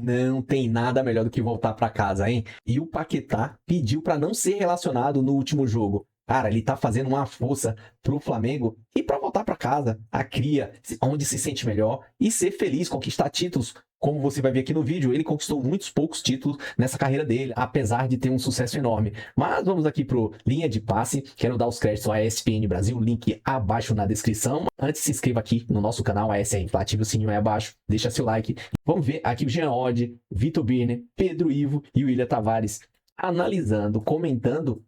Não tem nada melhor do que voltar para casa, hein? E o Paquetá pediu para não ser relacionado no último jogo. Cara, ele tá fazendo uma força pro Flamengo e para voltar para casa, a cria, onde se sente melhor e ser feliz, conquistar títulos. Como você vai ver aqui no vídeo, ele conquistou muitos poucos títulos nessa carreira dele, apesar de ter um sucesso enorme. Mas vamos aqui pro Linha de Passe. Quero dar os créditos à ESPN Brasil, link abaixo na descrição. Antes, se inscreva aqui no nosso canal ASR, ative o sininho aí abaixo, deixa seu like. Vamos ver aqui o Jean Oddi, Vitor Birner, Pedro Ivo e o William Tavares analisando, comentando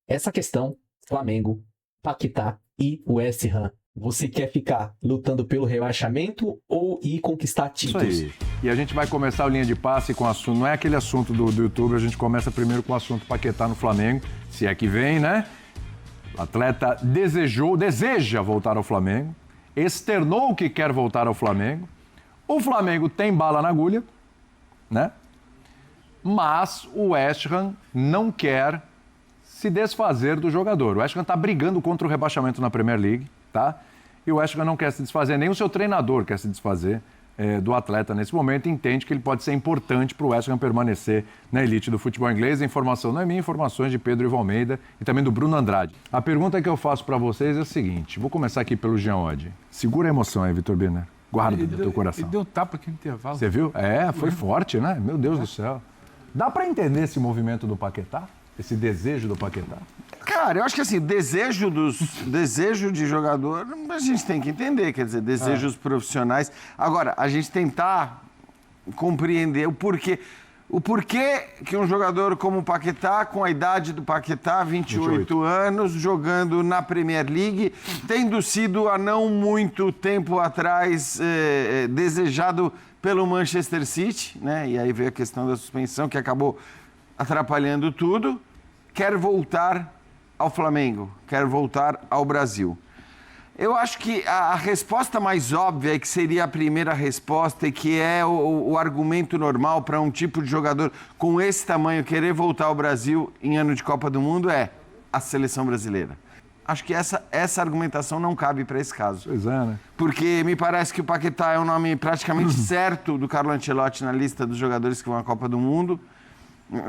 essa questão Flamengo, Paquetá e West Ham. Você quer ficar lutando pelo rebaixamento ou ir conquistar títulos? Isso aí. E a gente vai começar o Linha de Passe com o assunto, não é aquele assunto do YouTube, a gente começa primeiro com o assunto Paquetá no Flamengo, se é que vem, né? O atleta deseja voltar ao Flamengo, externou que quer voltar ao Flamengo. O Flamengo tem bala na agulha, né? Mas o West Ham não quer se desfazer do jogador. O West Ham está brigando contra o rebaixamento na Premier League, tá? E o West Ham não quer se desfazer, nem o seu treinador quer se desfazer do atleta nesse momento, entende que ele pode ser importante para o West Ham permanecer na elite do futebol inglês. A informação não é minha, informações de Pedro Ivo Almeida e também do Bruno Andrade. A pergunta que eu faço para vocês é a seguinte, vou começar aqui pelo Jean Oddi. Segura a emoção aí, Vitor Birner. Guarda no teu coração. Ele deu um tapa aqui no intervalo. Você viu? Foi forte, né? Meu Deus do céu. Dá para entender esse movimento do Paquetá? Esse desejo do Paquetá? Cara, eu acho que assim, desejo de jogador, a gente tem que entender, quer dizer, desejos profissionais. Agora, a gente tentar compreender o porquê que um jogador como o Paquetá, com a idade do Paquetá, 28 anos, jogando na Premier League, tendo sido há não muito tempo atrás desejado pelo Manchester City, né? E aí veio a questão da suspensão, que acabou atrapalhando tudo, quer voltar ao Flamengo, quer voltar ao Brasil. Eu acho que a resposta mais óbvia, que seria a primeira resposta e que é o argumento normal para um tipo de jogador com esse tamanho querer voltar ao Brasil em ano de Copa do Mundo é a seleção brasileira. Acho que essa argumentação não cabe para esse caso. Pois é, né? Porque me parece que o Paquetá é um nome praticamente certo do Carlo Ancelotti na lista dos jogadores que vão à Copa do Mundo.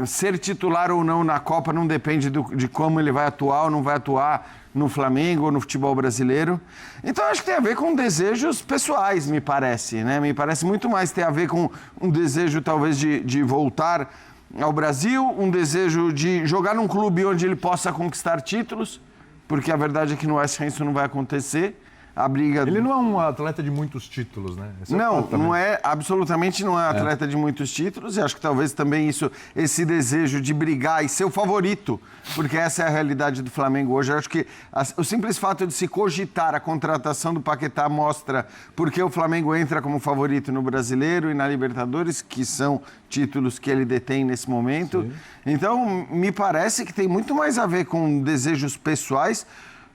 Ser titular ou não na Copa não depende de como ele vai atuar ou não vai atuar no Flamengo ou no futebol brasileiro. Então, acho que tem a ver com desejos pessoais, me parece, né? Me parece muito mais ter a ver com um desejo, talvez, de voltar ao Brasil, um desejo de jogar num clube onde ele possa conquistar títulos, porque a verdade é que no West Ham isso não vai acontecer. A briga... Ele não é um atleta de muitos títulos, né? Não é, absolutamente não é atleta de muitos títulos, e acho que talvez também esse desejo de brigar e ser o favorito, porque essa é a realidade do Flamengo hoje. Eu acho que o simples fato de se cogitar a contratação do Paquetá mostra porque o Flamengo entra como favorito no Brasileiro e na Libertadores, que são títulos que ele detém nesse momento. Sim. Então, me parece que tem muito mais a ver com desejos pessoais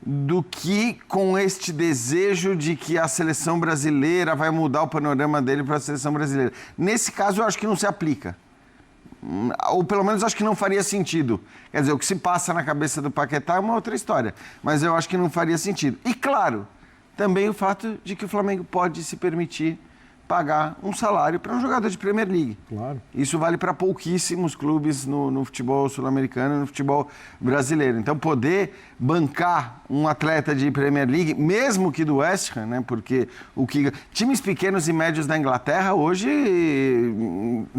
do que com este desejo de que a seleção brasileira vai mudar o panorama dele para a seleção brasileira. Nesse caso, eu acho que não se aplica. Ou pelo menos acho que não faria sentido. Quer dizer, o que se passa na cabeça do Paquetá é uma outra história. Mas eu acho que não faria sentido. E claro, também o fato de que o Flamengo pode se permitir pagar um salário para um jogador de Premier League. Claro. Isso vale para pouquíssimos clubes no futebol sul-americano e no futebol brasileiro. Então, poder bancar um atleta de Premier League, mesmo que do West Ham, né? Porque times pequenos e médios da Inglaterra hoje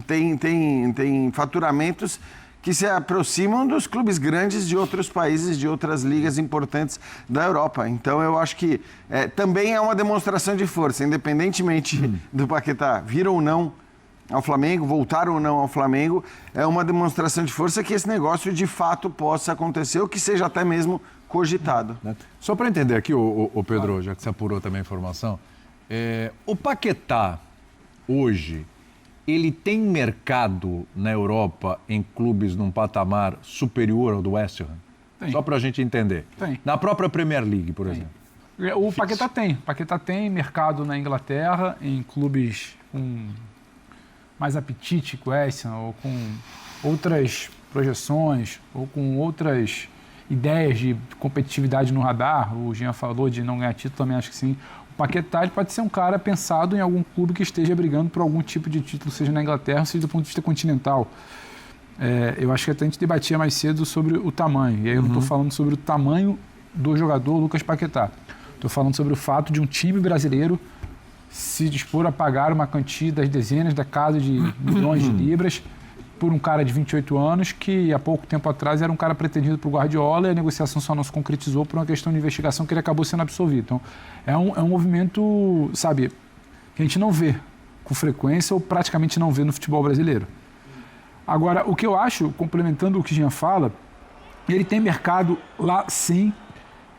tem faturamentos que se aproximam dos clubes grandes de outros países, de outras ligas importantes da Europa. Então, eu acho que também é uma demonstração de força, independentemente do Paquetá vir ou não ao Flamengo, voltar ou não ao Flamengo, é uma demonstração de força que esse negócio de fato possa acontecer ou que seja até mesmo cogitado. Só para entender aqui, o Pedro, já que você apurou também a informação, o Paquetá, hoje, ele tem mercado na Europa em clubes num patamar superior ao do West Ham? Tem. Só para a gente entender. Tem. Na própria Premier League, por exemplo. O Paquetá tem. O Paquetá tem mercado na Inglaterra, em clubes com mais apetite que o West Ham, ou com outras projeções, ou com outras ideias de competitividade no radar. O Jean falou de não ganhar título, também acho que sim. O Paquetá ele pode ser um cara pensado em algum clube que esteja brigando por algum tipo de título, seja na Inglaterra, seja do ponto de vista continental. Eu acho que até a gente debatia mais cedo sobre o tamanho. E aí eu não estou falando sobre o tamanho do jogador Lucas Paquetá. Estou falando sobre o fato de um time brasileiro se dispor a pagar uma quantia das dezenas da casa de milhões de libras por um cara de 28 anos que há pouco tempo atrás era um cara pretendido por Guardiola e a negociação só não se concretizou por uma questão de investigação que ele acabou sendo absolvido. Então, é um movimento, sabe, que a gente não vê com frequência ou praticamente não vê no futebol brasileiro. Agora, o que eu acho, complementando o que o Jean fala, ele tem mercado lá sim,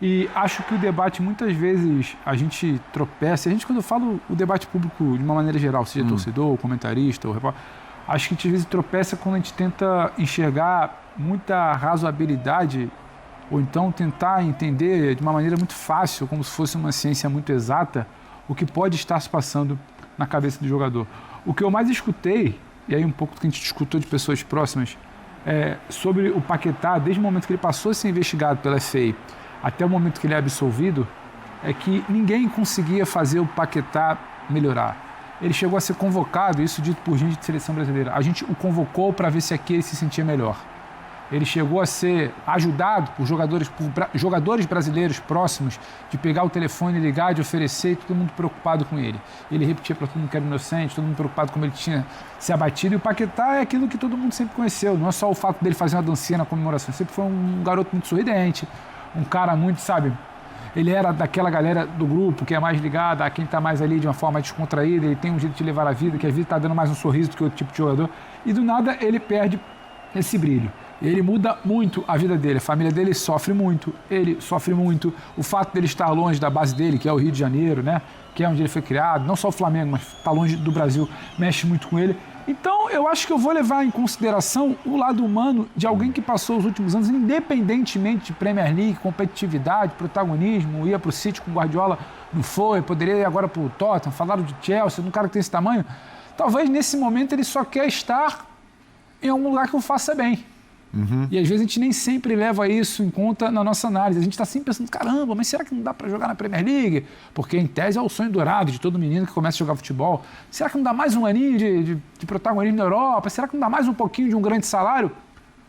e acho que o debate muitas vezes a gente tropeça, quando eu falo o debate público de uma maneira geral, seja torcedor, comentarista ou repórter, acho que a gente às vezes tropeça quando a gente tenta enxergar muita razoabilidade ou então tentar entender de uma maneira muito fácil, como se fosse uma ciência muito exata, o que pode estar se passando na cabeça do jogador. O que eu mais escutei, e aí um pouco do que a gente escutou de pessoas próximas, sobre o Paquetá, desde o momento que ele passou a ser investigado pela FA até o momento que ele é absolvido, é que ninguém conseguia fazer o Paquetá melhorar. Ele chegou a ser convocado, isso dito por gente de seleção brasileira. A gente o convocou para ver se aqui ele se sentia melhor. Ele chegou a ser ajudado por jogadores brasileiros próximos de pegar o telefone, ligar, de oferecer, e todo mundo preocupado com ele. Ele repetia para todo mundo que era inocente, todo mundo preocupado como ele tinha se abatido. E o Paquetá é aquilo que todo mundo sempre conheceu. Não é só o fato dele fazer uma dancinha na comemoração. Sempre foi um garoto muito sorridente, um cara muito, sabe... Ele era daquela galera do grupo que é mais ligada a quem está mais ali de uma forma descontraída, ele tem um jeito de levar a vida, que a vida está dando mais um sorriso do que outro tipo de jogador. E do nada ele perde esse brilho. Ele muda muito a vida dele, a família dele sofre muito, ele sofre muito. O fato dele estar longe da base dele, que é o Rio de Janeiro, né? Que é onde ele foi criado, não só o Flamengo, mas está longe do Brasil, mexe muito com ele. Então, eu acho que eu vou levar em consideração o lado humano de alguém que passou os últimos anos, independentemente de Premier League, competitividade, protagonismo, ia para o City com o Guardiola, não foi, poderia ir agora para o Tottenham, falaram de Chelsea, um cara que tem esse tamanho. Talvez nesse momento ele só quer estar em algum lugar que o faça bem. E às vezes a gente nem sempre leva isso em conta na nossa análise. A gente está sempre pensando, caramba, mas será que não dá para jogar na Premier League? Porque em tese é o sonho dourado de todo menino que começa a jogar futebol. Será que não dá mais um aninho de protagonismo na Europa? Será que não dá mais um pouquinho de um grande salário?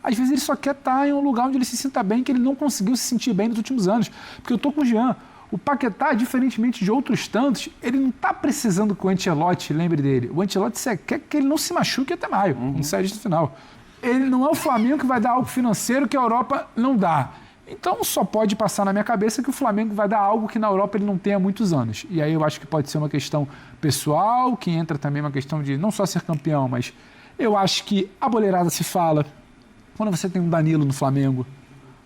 Às vezes ele só quer estar em um lugar onde ele se sinta bem, que ele não conseguiu se sentir bem nos últimos anos. Porque eu estou com o Jean. O Paquetá, diferentemente de outros tantos, ele não está precisando que o Ancelotti lembre dele. O Ancelotti quer que ele não se machuque até maio, não sai disso no final. Ele não é o Flamengo que vai dar algo financeiro que a Europa não dá. Então só pode passar na minha cabeça que o Flamengo vai dar algo que na Europa ele não tem há muitos anos. E aí eu acho que pode ser uma questão pessoal, que entra também uma questão de não só ser campeão, mas eu acho que a boleirada se fala. Quando você tem um Danilo no Flamengo,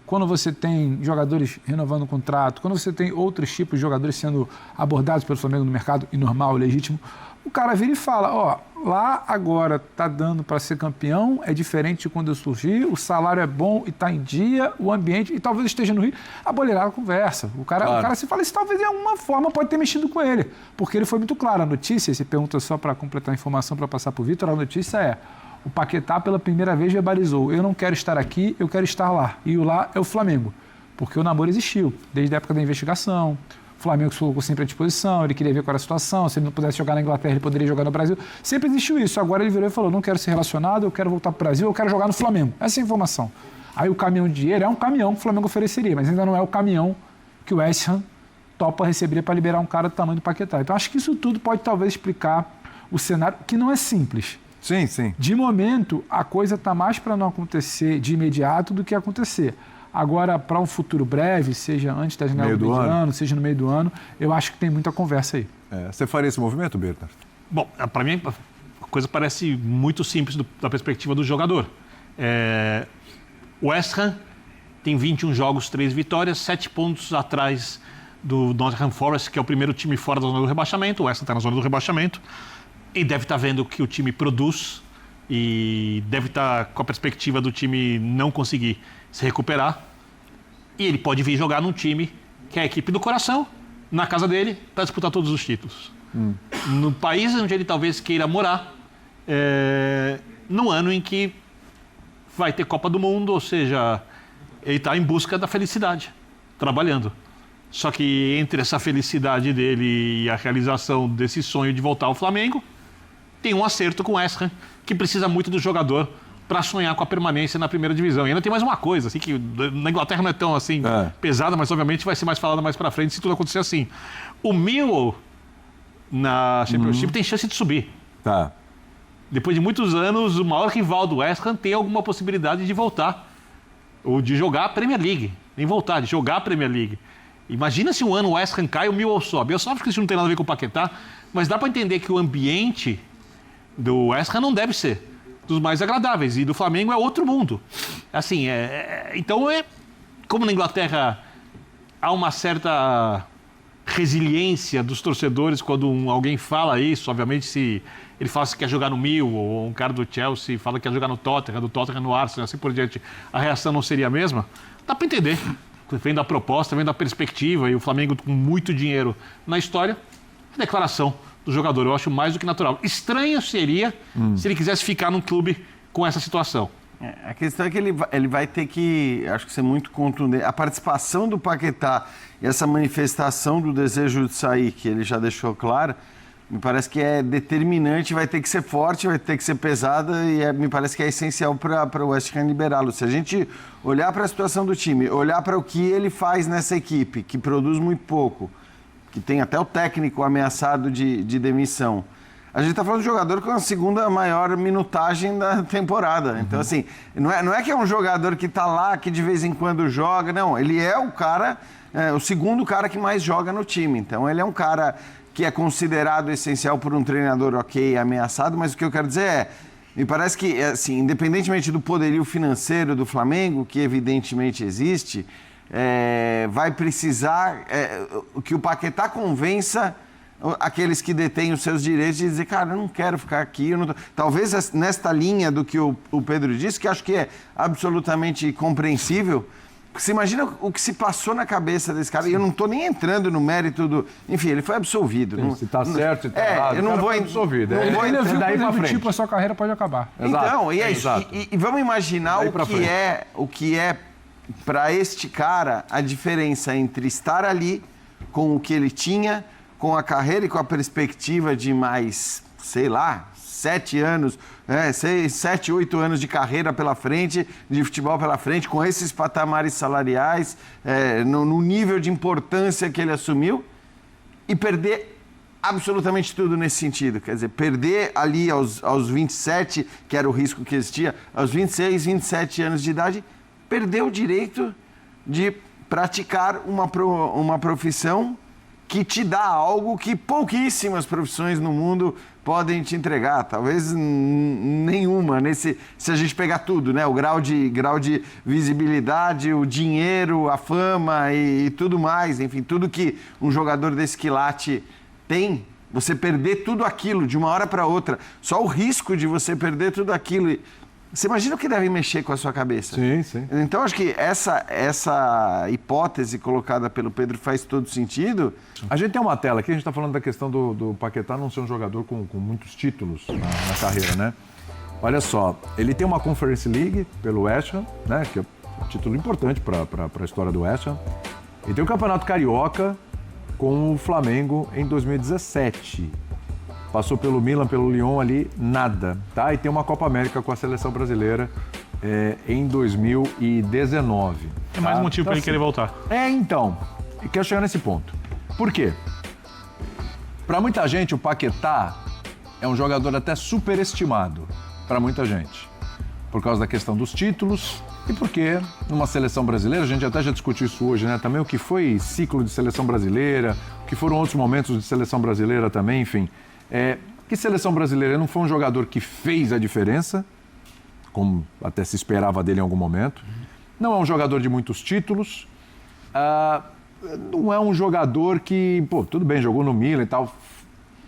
quando você tem jogadores renovando o contrato, quando você tem outros tipos de jogadores sendo abordados pelo Flamengo no mercado, e normal, legítimo, o cara vira e fala, ó, lá agora tá dando para ser campeão, é diferente de quando eu surgi, o salário é bom e tá em dia, o ambiente, e talvez esteja no Rio, a boleirada conversa. O cara se fala, isso talvez de alguma forma pode ter mexido com ele, porque ele foi muito claro. A notícia, se pergunta só para completar a informação, para passar por Vitor, a notícia é, o Paquetá pela primeira vez verbalizou, eu não quero estar aqui, eu quero estar lá. E o lá é o Flamengo, porque o namoro existiu, desde a época da investigação. O Flamengo se colocou sempre à disposição, ele queria ver qual era a situação, se ele não pudesse jogar na Inglaterra, ele poderia jogar no Brasil. Sempre existiu isso. Agora ele virou e falou, não quero ser relacionado, eu quero voltar para o Brasil, eu quero jogar no Flamengo. Essa é a informação. Aí o caminhão de dinheiro é um caminhão que o Flamengo ofereceria, mas ainda não é o caminhão que o West Ham topa receberia para liberar um cara do tamanho do Paquetá. Então acho que isso tudo pode talvez explicar o cenário, que não é simples. Sim, sim. De momento, a coisa está mais para não acontecer de imediato do que acontecer. Agora, para um futuro breve, seja antes da janela do ano, seja no meio do ano, eu acho que tem muita conversa aí. Você faria esse movimento, Bernard? Bom, para mim, a coisa parece muito simples da perspectiva do jogador. O West Ham tem 21 jogos, 3 vitórias, 7 pontos atrás do Nottingham Forest, que é o primeiro time fora da zona do rebaixamento. O West Ham está na zona do rebaixamento e deve estar vendo que o time produz e deve estar com a perspectiva do time não conseguir se recuperar. E ele pode vir jogar num time que é a equipe do coração, na casa dele, para disputar todos os títulos. No país onde ele talvez queira morar, no ano em que vai ter Copa do Mundo, ou seja, ele está em busca da felicidade, trabalhando. Só que entre essa felicidade dele e a realização desse sonho de voltar ao Flamengo, tem um acerto com o West Ham, que precisa muito do jogador para sonhar com a permanência na primeira divisão. E ainda tem mais uma coisa, assim, que na Inglaterra não é tão assim pesada, mas obviamente vai ser mais falada mais para frente se tudo acontecer assim. O Millwall na Championship tem chance de subir. Tá. Depois de muitos anos, o maior rival do West Ham tem alguma possibilidade de voltar. Ou de jogar a Premier League. Nem voltar, de jogar a Premier League. Imagina se um ano o West Ham cai e o Millwall sobe. Eu só acho que isso não tem nada a ver com o Paquetá, mas dá para entender que o ambiente do West Ham não deve ser dos mais agradáveis. E do Flamengo é outro mundo. Assim, então, como na Inglaterra há uma certa resiliência dos torcedores quando alguém fala isso, obviamente se ele fala que quer jogar no Millwall, ou um cara do Chelsea fala que quer jogar no Tottenham, do Tottenham no Arsenal, assim por diante, a reação não seria a mesma, dá para entender. Vem da proposta, vem da perspectiva, e o Flamengo com muito dinheiro na história, a declaração do jogador, eu acho mais do que natural. Estranho seria se ele quisesse ficar num clube com essa situação. A questão é que ele vai ter que, acho que ser muito contundente. A participação do Paquetá e essa manifestação do desejo de sair, que ele já deixou claro, me parece que é determinante, vai ter que ser forte, vai ter que ser pesada e me parece que é essencial para o West Ham liberá-lo. Se a gente olhar para a situação do time, olhar para o que ele faz nessa equipe, que produz muito pouco, que tem até o técnico ameaçado de demissão, a gente está falando de um jogador com a segunda maior minutagem da temporada. Então, assim, não é que é um jogador que está lá, que de vez em quando joga, não. Ele é o cara, o segundo cara que mais joga no time. Então, ele é um cara que é considerado essencial por um treinador ameaçado, mas o que eu quero dizer me parece que, assim, independentemente do poderio financeiro do Flamengo, que evidentemente existe, vai precisar que o Paquetá convença aqueles que detêm os seus direitos de dizer, cara, eu não quero ficar aqui. Talvez nesta linha do que o Pedro disse, que acho que é absolutamente compreensível. Você imagina o que se passou na cabeça desse cara, e eu não estou nem entrando no mérito do... Enfim, ele foi absolvido. Sim, se está certo, se está errado, eu não vou absolvido. Não vou Ele viu, daí por pra exemplo, frente. tipo, a sua carreira pode acabar. Então, e é isso. Exato. E vamos imaginar o que é para este cara a diferença entre estar ali com o que ele tinha, com a carreira e com a perspectiva de mais, sei lá, 7 anos, 7, 8 anos de carreira pela frente, de futebol pela frente, com esses patamares salariais, no nível de importância que ele assumiu, e perder absolutamente tudo nesse sentido. Quer dizer, perder ali aos 27, que era o risco que existia, aos 26, 27 anos de idade, perder o direito de praticar uma profissão que te dá algo que pouquíssimas profissões no mundo podem te entregar, talvez nenhuma, se a gente pegar tudo, né? O grau de visibilidade, o dinheiro, a fama e tudo mais, enfim, tudo que um jogador desse quilate tem, você perder tudo aquilo de uma hora para outra, só o risco de você perder tudo aquilo, você imagina o que deve mexer com a sua cabeça? Sim, sim. Então, acho que essa hipótese colocada pelo Pedro faz todo sentido. A gente tem uma tela aqui, a gente está falando da questão do Paquetá não ser um jogador com muitos títulos na carreira, né? Olha só, ele tem uma Conference League pelo West Ham, né? Que é um título importante para a história do West Ham. Ele tem o Campeonato Carioca com o Flamengo em 2017. Passou pelo Milan, pelo Lyon ali, nada, tá? E tem uma Copa América com a seleção brasileira em 2019. É mais tá? motivo para ele querer voltar. Então, eu quero chegar nesse ponto. Por quê? Para muita gente, o Paquetá é um jogador até superestimado, para muita gente. Por causa da questão dos títulos e porque numa seleção brasileira, a gente até já discutiu isso hoje, né? Também o que foi ciclo de seleção brasileira, o que foram outros momentos de seleção brasileira também, enfim. Que seleção brasileira não foi um jogador que fez a diferença, como até se esperava dele em algum momento. Não é um jogador de muitos títulos. Não é um jogador que, tudo bem, jogou no Milan e tal,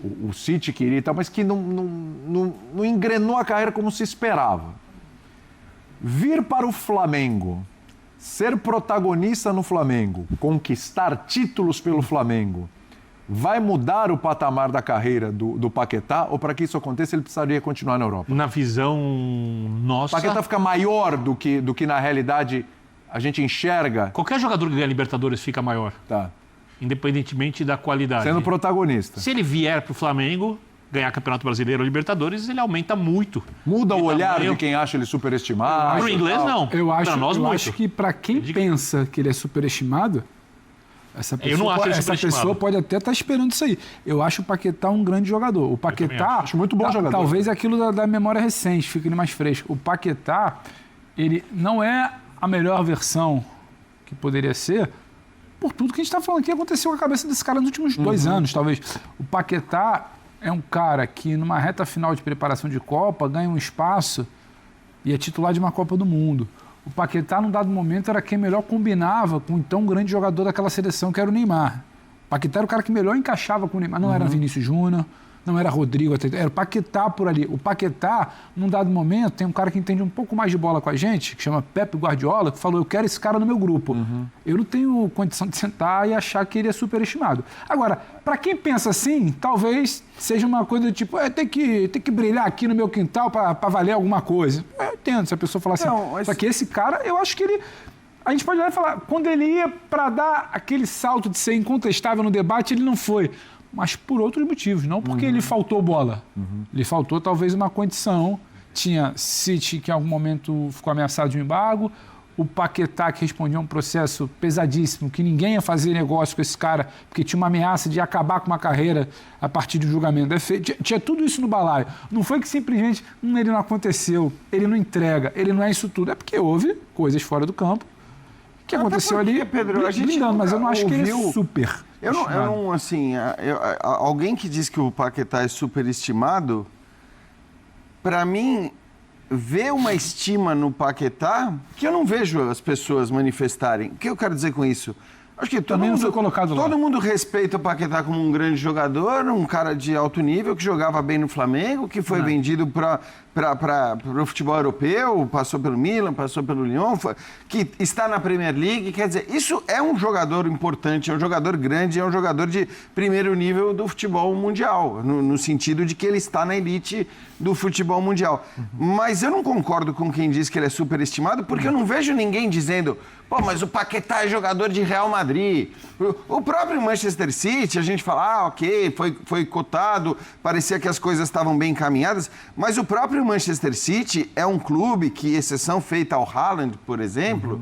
o City queria e tal, mas que não engrenou a carreira como se esperava. Vir para o Flamengo, ser protagonista no Flamengo, conquistar títulos pelo Flamengo, vai mudar o patamar da carreira do Paquetá? Ou para que isso aconteça, ele precisaria continuar na Europa? Na visão nossa... O Paquetá fica maior do que na realidade a gente enxerga? Qualquer jogador que ganha Libertadores fica maior. Tá. independentemente da qualidade. Sendo protagonista. Se ele vier para o Flamengo ganhar Campeonato Brasileiro ou Libertadores, ele aumenta muito. Muda o olhar tamanho. de quem acha ele superestimado. Para o inglês, não. Eu acho, Para nós, eu muito. acho que para quem pensa que ele é superestimado, essa Eu não pessoa, acho ele essa superestimado. pessoa pode até estar esperando isso aí. Eu acho o Paquetá um grande jogador. O Paquetá, acho muito bom jogador. Talvez aquilo da memória recente, fica ele mais fresco. O Paquetá, ele não é a melhor versão que poderia ser, por tudo que a gente está falando aqui, aconteceu com a cabeça desse cara nos últimos 2 anos, talvez. O Paquetá é um cara que, numa reta final de preparação de Copa, ganha um espaço e é titular de uma Copa do Mundo. O Paquetá, num dado momento, era quem melhor combinava com o então grande jogador daquela seleção, que era o Neymar. O Paquetá era o cara que melhor encaixava com o Neymar. Não era Vinícius Júnior, não era Rodrigo, era o Paquetá por ali. O Paquetá, num dado momento, tem um cara que entende um pouco mais de bola com a gente, que chama Pep Guardiola, que falou, eu quero esse cara no meu grupo. Eu não tenho condição de sentar e achar que ele é superestimado. Agora, para quem pensa assim, talvez seja uma coisa do tipo, tem que brilhar aqui no meu quintal para valer alguma coisa. Eu entendo, se a pessoa falar assim, só que esse cara, eu acho que ele... A gente pode olhar e falar, quando ele ia para dar aquele salto de ser incontestável no debate, ele não foi. Mas por outros motivos, não porque ele faltou bola. Ele faltou talvez uma condição. Tinha City, que em algum momento ficou ameaçado de um embargo, o Paquetá, que respondia a um processo pesadíssimo, que ninguém ia fazer negócio com esse cara, porque tinha uma ameaça de acabar com uma carreira a partir de um julgamento. Tinha tudo isso no balaio. Não foi que simplesmente ele não aconteceu, ele não entrega, ele não é isso tudo. É porque houve coisas fora do campo que aconteceu ali, Pedro, a gente blindando, mas eu não acho que ele é ouviu- super. Eu não, assim, alguém que diz que o Paquetá é superestimado, para mim, ver uma estima no Paquetá, que eu não vejo as pessoas manifestarem. O que eu quero dizer com isso? Acho que todo Também não mundo, foi colocado lá. todo mundo respeita o Paquetá como um grande jogador, um cara de alto nível, que jogava bem no Flamengo, que foi vendido para o futebol europeu, passou pelo Milan, passou pelo Lyon, que está na Premier League. Quer dizer, isso é um jogador importante, é um jogador grande, é um jogador de primeiro nível do futebol mundial, no sentido de que ele está na elite do futebol mundial. Mas eu não concordo com quem diz que ele é superestimado, porque eu não vejo ninguém dizendo, pô, mas o Paquetá é jogador de Real Madrid. O próprio Manchester City, a gente fala, ok, foi cotado, parecia que as coisas estavam bem encaminhadas, mas o próprio Manchester City é um clube que, exceção feita ao Haaland, por exemplo,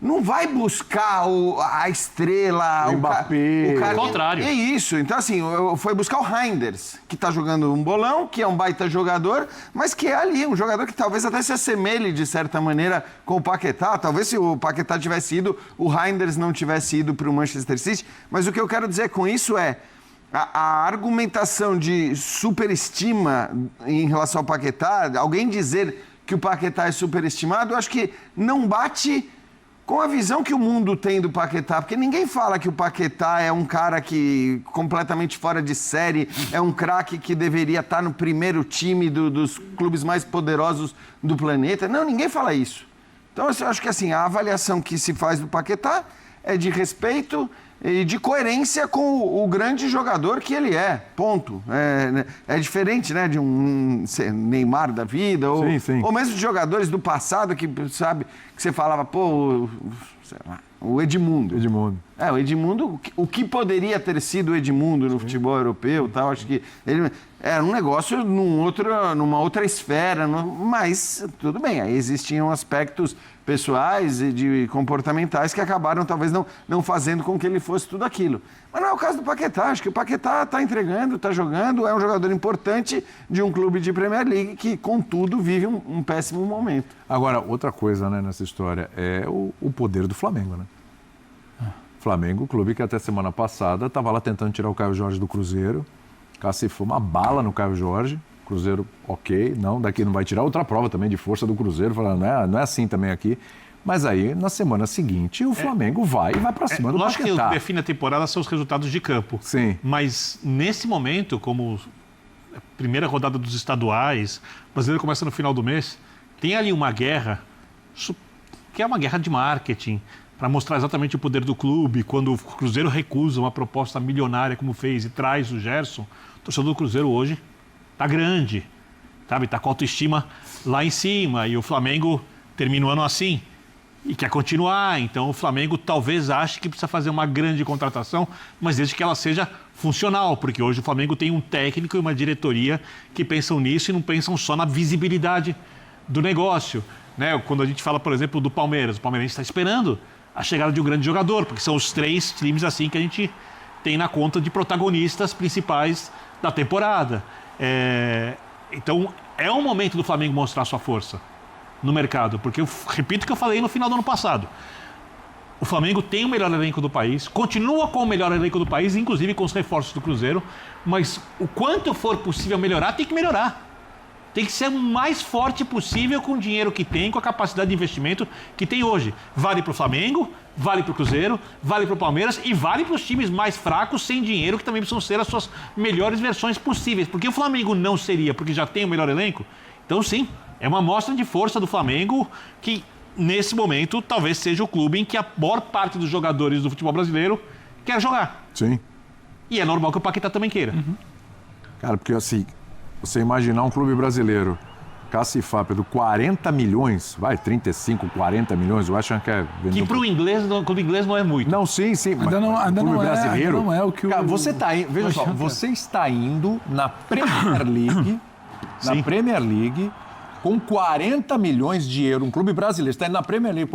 não vai buscar a estrela, O Mbappé. o cara. Ao contrário. É isso. Então, assim, foi buscar o Reinders, que está jogando um bolão, que é um baita jogador, mas que é ali, um jogador que talvez até se assemelhe, de certa maneira, com o Paquetá. Talvez se o Paquetá tivesse ido, o Reinders não tivesse ido para o Manchester City. Mas o que eu quero dizer com isso é a argumentação de superestima em relação ao Paquetá, alguém dizer que o Paquetá é superestimado, eu acho que não bate com a visão que o mundo tem do Paquetá, porque ninguém fala que o Paquetá é um cara que completamente fora de série, é um craque que deveria estar no primeiro time dos clubes mais poderosos do planeta. Não, ninguém fala isso. Então, eu acho que assim, a avaliação que se faz do Paquetá é de respeito e de coerência com o grande jogador que ele é, ponto. É diferente, né, de um Neymar da vida, ou, Sim. ou mesmo de jogadores do passado que, sabe, que você falava, pô, sei lá, o Edmundo. O Edmundo, o que poderia ter sido o Edmundo no futebol europeu e tal, acho que ele era um negócio numa outra esfera, mas tudo bem, aí existiam aspectos pessoais e comportamentais que acabaram talvez não fazendo com que ele fosse tudo aquilo. Mas não é o caso do Paquetá, acho que o Paquetá está entregando, está jogando, é um jogador importante de um clube de Premier League que, contudo, vive um péssimo momento. Agora, outra coisa, né, nessa história é o poder do Flamengo, né? Flamengo, clube que até semana passada estava lá tentando tirar o Caio Jorge do Cruzeiro, cacifou uma bala no Caio Jorge, Cruzeiro, ok, não, daqui não vai tirar. Outra prova também de força do Cruzeiro, falando, não é assim também aqui. Mas aí, na semana seguinte, o Flamengo vai para cima do Lógico que o Paquetá. que define a temporada são os resultados de campo. Sim. Mas nesse momento, como a primeira rodada dos estaduais, o brasileiro começa no final do mês, tem ali uma guerra, que é uma guerra de marketing, para mostrar exatamente o poder do clube. Quando o Cruzeiro recusa uma proposta milionária, como fez, e traz o Gerson, o torcedor do Cruzeiro hoje está grande, sabe? Está com a autoestima lá em cima, e o Flamengo termina o ano assim. e quer continuar. Então o Flamengo talvez ache que precisa fazer uma grande contratação, mas desde que ela seja funcional, porque hoje o Flamengo tem um técnico e uma diretoria que pensam nisso e não pensam só na visibilidade do negócio, né? Quando a gente fala, por exemplo, do Palmeiras, o Palmeirense está esperando a chegada de um grande jogador, porque são os 3 times assim que a gente tem na conta de protagonistas principais da temporada. Então é um momento do Flamengo mostrar sua força no mercado, porque eu repito o que eu falei no final do ano passado. O Flamengo tem o melhor elenco do país, continua com o melhor elenco do país, inclusive com os reforços do Cruzeiro, mas o quanto for possível melhorar, tem que melhorar. Tem que ser o mais forte possível com o dinheiro que tem, com a capacidade de investimento que tem hoje. Vale para o Flamengo, vale para o Cruzeiro, vale para o Palmeiras e vale para os times mais fracos, sem dinheiro, que também precisam ser as suas melhores versões possíveis. Porque o Flamengo não seria, porque já tem o melhor elenco. Então, sim, é uma amostra de força do Flamengo que, nesse momento, talvez seja o clube em que a maior parte dos jogadores do futebol brasileiro quer jogar. Sim. E é normal que o Paquetá também queira. Cara, porque assim, você imaginar um clube brasileiro, Cacifápedo, 40 milhões, 35, 40 milhões, eu acho que é... Que para o clube inglês não é muito. Não, sim, Ainda não é o que o... Cara, você tá indo, veja só, você está indo na Premier League, Premier League, com 40 milhões de euros, um clube brasileiro está indo na Premier League,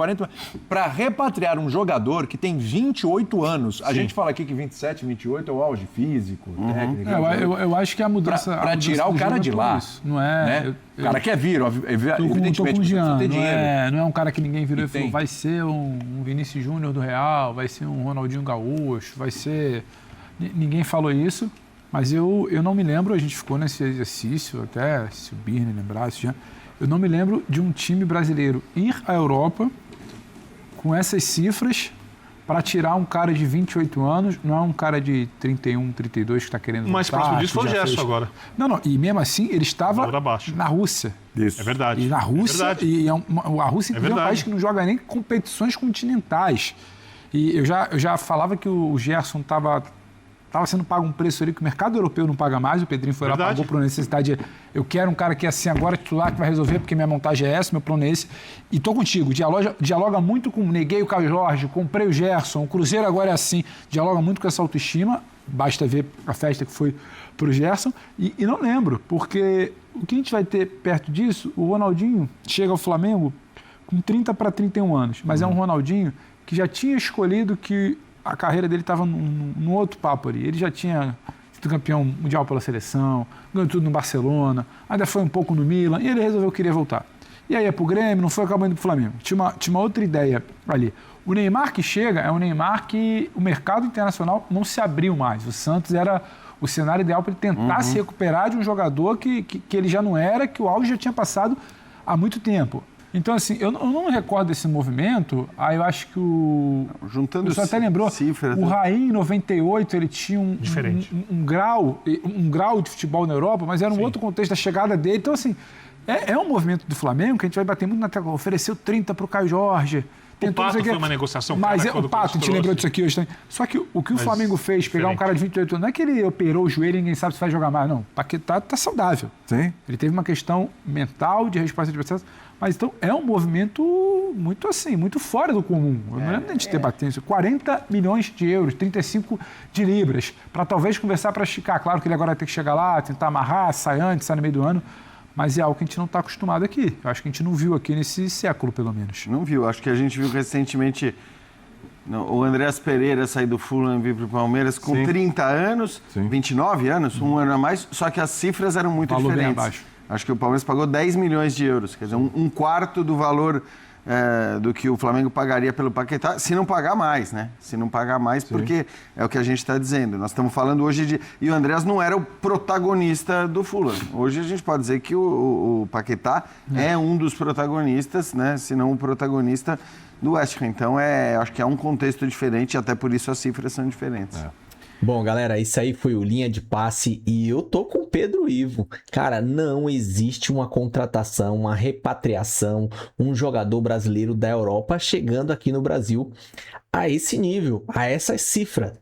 para repatriar um jogador que tem 28 anos. A gente fala aqui que 27, 28 é o auge físico, técnico. Eu acho que a mudança... Para tirar o cara de lá. Não é... Né? O cara quer vir, evidentemente, precisa ter dinheiro. Não é um cara que ninguém virou e falou, vai ser um Vinícius Júnior do Real, vai ser um Ronaldinho Gaúcho, vai ser... Ninguém falou isso, mas eu não me lembro, a gente ficou nesse exercício, até se o Birne lembrasse já, eu não me lembro de um time brasileiro ir à Europa com essas cifras para tirar um cara de 28 anos, não é um cara de 31, 32 que está querendo voltar. Mais próximo disso foi o Gerson agora. Não, e mesmo assim ele estava na Rússia. Isso. É verdade. E na Rússia, a Rússia inclusive, é um país que não joga nem competições continentais. E eu já falava que o Gerson estava sendo pago um preço ali que o mercado europeu não paga mais, o Pedrinho foi lá, pagou por necessidade. Eu quero um cara que é assim agora, titular, que vai resolver, porque minha montagem é essa, meu plano é esse. E tô contigo, dialoga muito com neguei o Caio Jorge, comprei o Gerson, o Cruzeiro agora é assim, dialoga muito com essa autoestima, basta ver a festa que foi pro Gerson, e não lembro, porque o que a gente vai ter perto disso, o Ronaldinho chega ao Flamengo com 30 para 31 anos, mas é um Ronaldinho que já tinha escolhido que a carreira dele estava num outro papo ali. Ele já tinha sido campeão mundial pela seleção, ganhou tudo no Barcelona, ainda foi um pouco no Milan, e ele resolveu que queria voltar. E aí é pro Grêmio, não foi acabando indo pro Flamengo. Tinha uma outra ideia ali. O Neymar que chega é um Neymar que o mercado internacional não se abriu mais. O Santos era o cenário ideal para ele tentar se recuperar de um jogador que ele já não era, que o auge já tinha passado há muito tempo. Então, assim, eu não me recordo desse movimento. Aí eu acho que Juntando você até lembrou, cifras, o Raí, em 98, ele tinha um grau de futebol na Europa, mas era um outro contexto da chegada dele. Então, assim, é um movimento do Flamengo que a gente vai bater muito na tecla. Ofereceu 30 para o Caio Jorge. O Pato foi uma negociação. Mas o Pato, a gente lembrou disso aqui hoje também. Só que o que o Flamengo fez, pegar um cara de 28 anos, não é que ele operou o joelho e ninguém sabe se vai jogar mais, não. O Paquetá tá saudável. Sim. Ele teve uma questão mental de resposta de processo. Mas então é um movimento muito assim, muito fora do comum. Eu não lembro de a gente debater isso. 40 milhões de euros, 35 de libras, para talvez conversar para esticar. Claro que ele agora vai ter que chegar lá, tentar amarrar, sai antes, sai no meio do ano. Mas é algo que a gente não está acostumado aqui. Eu acho que a gente não viu aqui nesse século, pelo menos. Não viu. Acho que a gente viu recentemente o Andreas Pereira sair do Fulham e vir para o Palmeiras com 30 anos, 29 anos, um ano a mais, só que as cifras eram muito diferentes. Bem abaixo. Acho que o Palmeiras pagou 10 milhões de euros, quer dizer, um quarto do valor do que o Flamengo pagaria pelo Paquetá, se não pagar mais, né? Se não pagar mais, porque é o que a gente está dizendo. Nós estamos falando hoje de... E o Andreas não era o protagonista do Fulham. Hoje a gente pode dizer que o Paquetá é um dos protagonistas, né? Se não o protagonista do West Ham. Então, acho que é um contexto diferente e até por isso as cifras são diferentes. Bom, galera, isso aí foi o Linha de Passe e eu tô com o Pedro Ivo. Cara, não existe uma contratação, uma repatriação, um jogador brasileiro da Europa chegando aqui no Brasil a esse nível, a essa cifra.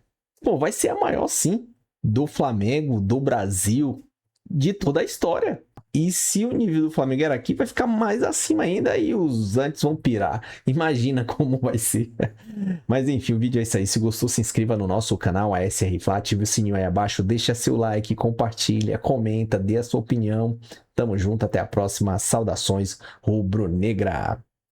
Pô, vai ser a maior, sim, do Flamengo, do Brasil, de toda a história. E se o nível do Flamengo era aqui, vai ficar mais acima ainda e os antes vão pirar. Imagina como vai ser. Mas enfim, o vídeo é isso aí. Se gostou, se inscreva no nosso canal ASR Fla, ative o sininho aí abaixo, deixa seu like, compartilha, comenta, dê a sua opinião. Tamo junto, até a próxima. Saudações rubro-negra.